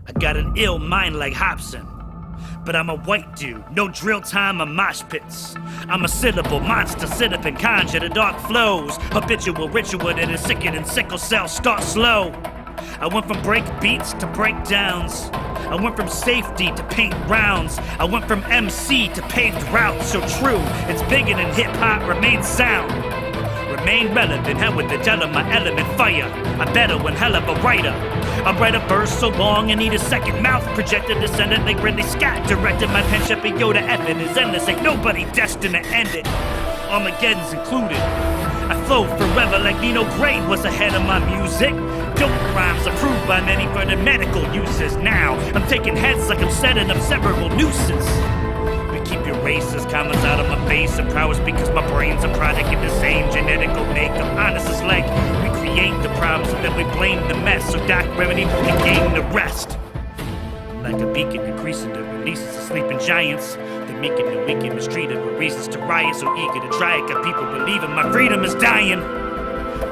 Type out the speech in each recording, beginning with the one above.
I got an ill mind like Hobson, but I'm a white dude, no drill time or mosh pits. I'm a syllable monster, sit up and conjure the dark flows. Habitual ritual that is sickening, sickle cell, start slow. I went from break beats to breakdowns. I went from safety to paint rounds. I went from MC to paved routes. So true, it's bigger than hip-hop, remain sound. Remain relevant, hell with the gel of my element, fire. I better when hell of a writer. I write a verse so long I need a second mouth. Projected descendant like Ridley Scott. Directed my pen, Shep and Yoda, effing is endless. Ain't nobody destined to end it. Armageddon's included. I flow forever like Nino Gray was ahead of my music. Dope rhymes approved by many for the medical uses. Now I'm taking heads like I'm setting up several nooses. But keep your racist comments out of my face and prowess, because my brain's a product of the same genetical makeup. Honest is like we create the problems and then we blame the mess. So Doc Remedy can gain the rest. Like a beacon increasing the releases of sleeping giants. The meek and the weak and mistreated with reasons to riot. So eager to try it, got people believing my freedom is dying.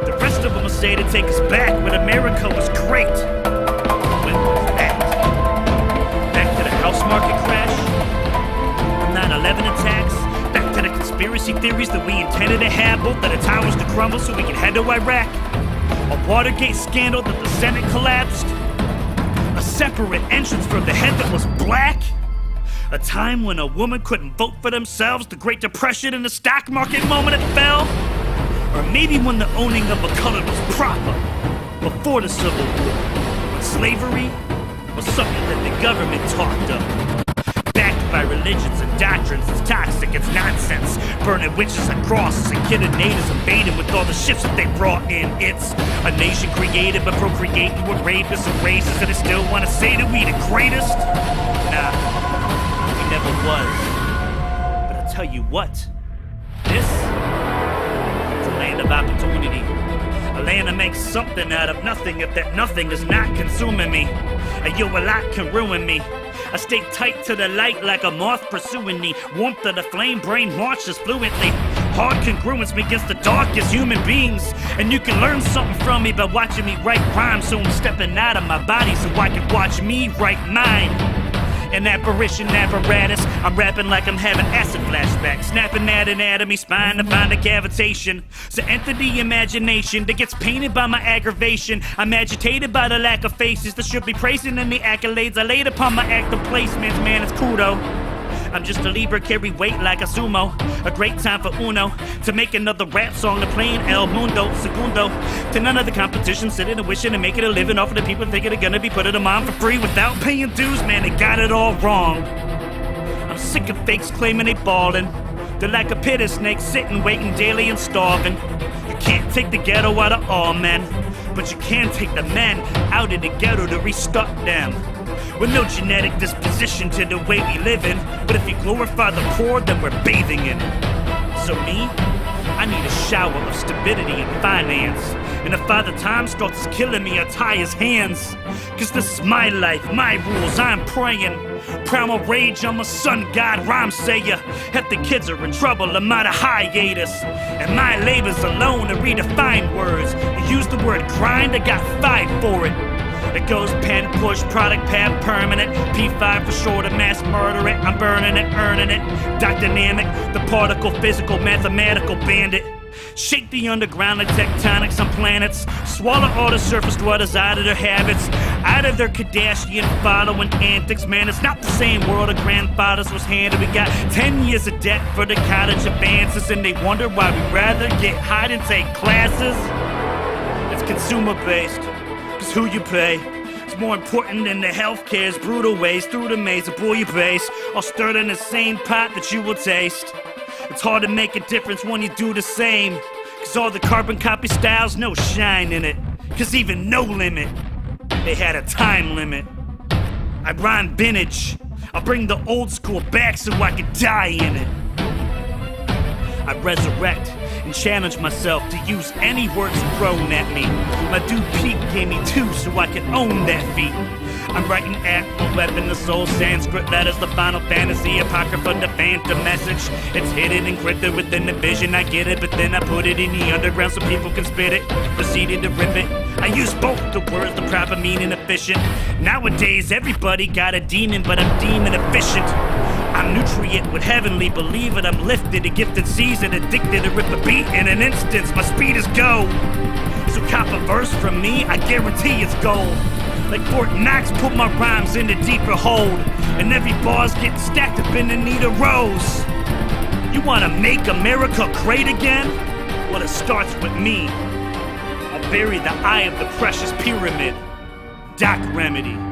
The rest of them will say to take us back when America was great. When was that? Back to the house market crash? 9/11 attacks? Back to the conspiracy theories that we intended to have, both of the towers to crumble so we could head to Iraq? A Watergate scandal that the Senate collapsed? A separate entrance for the head that was black? A time when a woman couldn't vote for themselves? The Great Depression and the stock market moment it fell? Or maybe when the owning of a color was proper, before the Civil War, when slavery was something that the government talked of. Backed by religions and doctrines, it's toxic, it's nonsense. Burning witches and crosses and killing natives, invading with all the ships that they brought in. It's a nation created by procreating with rapists and racists, and they still want to say that we the greatest? Nah, we never was. But I'll tell you what, this land of opportunity, a land that makes something out of nothing if that nothing is not consuming me. And yo, a lot can ruin me. I stay tight to the light like a moth pursuing the warmth of the flame. Brain marches fluently. Hard congruence me against the darkest human beings. And you can learn something from me by watching me write rhymes. So I'm stepping out of my body so I can watch me write mine. An apparition apparatus, I'm rapping like I'm having acid flashbacks. Snapping at anatomy, spine to find a cavitation. So enter the imagination that gets painted by my aggravation. I'm agitated by the lack of faces that should be praising in the accolades I laid upon my active placements. Man, it's kudo. I'm just a Libra, carry weight like a sumo. A great time for Uno to make another rap song to play in El Mundo Segundo. To none of the competition, sitting and wishing and making a living off of the people thinking they're gonna be putting them on for free without paying dues. Man, they got it all wrong. I'm sick of fakes claiming they ballin'. They're like a pit of snakes sitting, waiting daily and starving. You can't take the ghetto out of all men, but you can take the men out of the ghetto to restart them. With no genetic disposition to the way we live in, but if you glorify the poor, then we're bathing in it. So me, I need a shower of stability and finance. And if Father Time starts killing me, I tie his hands. Cause this is my life, my rules, I'm praying. Primal rage, I'm a sun god, rhyme sayer. If the kids are in trouble, I'm out of hiatus. And my labor's alone to redefine words. You use the word grind, I got fight for it. It goes pen, push, product, pad, permanent. P5 for sure to mass murder it. I'm burning it, earning it. Dynamic, the particle, physical, mathematical bandit. Shake the underground like tectonics on planets. Swallow all the surface dwellers out of their habits, out of their Kardashian following antics. Man, it's not the same world our grandfathers was handed. We got 10 years of debt for the college advances, and they wonder why we'd rather get high than take classes. It's consumer based. Cause who you pay is more important than the healthcare's brutal ways. Through the maze of bouillabaisse, all stirred in the same pot that you will taste. It's hard to make a difference when you do the same. Cause all the carbon copy styles, no shine in it. Cause even No Limit, they had a time limit. I rhyme vintage, I'll bring the old school back so I can die in it. I resurrect and challenge myself to use any words thrown at me. My dude Pete gave me 2 so I can own that feat. I'm writing Act 11, the soul Sanskrit letters, the final fantasy, apocrypha, the phantom message. It's hidden and encrypted within the vision, I get it, but then I put it in the underground so people can spit it, proceeded to rip it. I use both the words, the proper meaning, efficient. Nowadays, everybody got a demon, but I'm demon efficient. I'm nutrient with heavenly, believe it, I'm lifted, a gifted season, addicted to rip a beat in an instance, my speed is go. So cop a verse from me, I guarantee it's gold. Like Fort Knox, put my rhymes in a deeper hold, and every bar's getting stacked up in the need of rows. You wanna make America great again? Well, it starts with me. I bury the eye of the precious pyramid. Doc Remedy.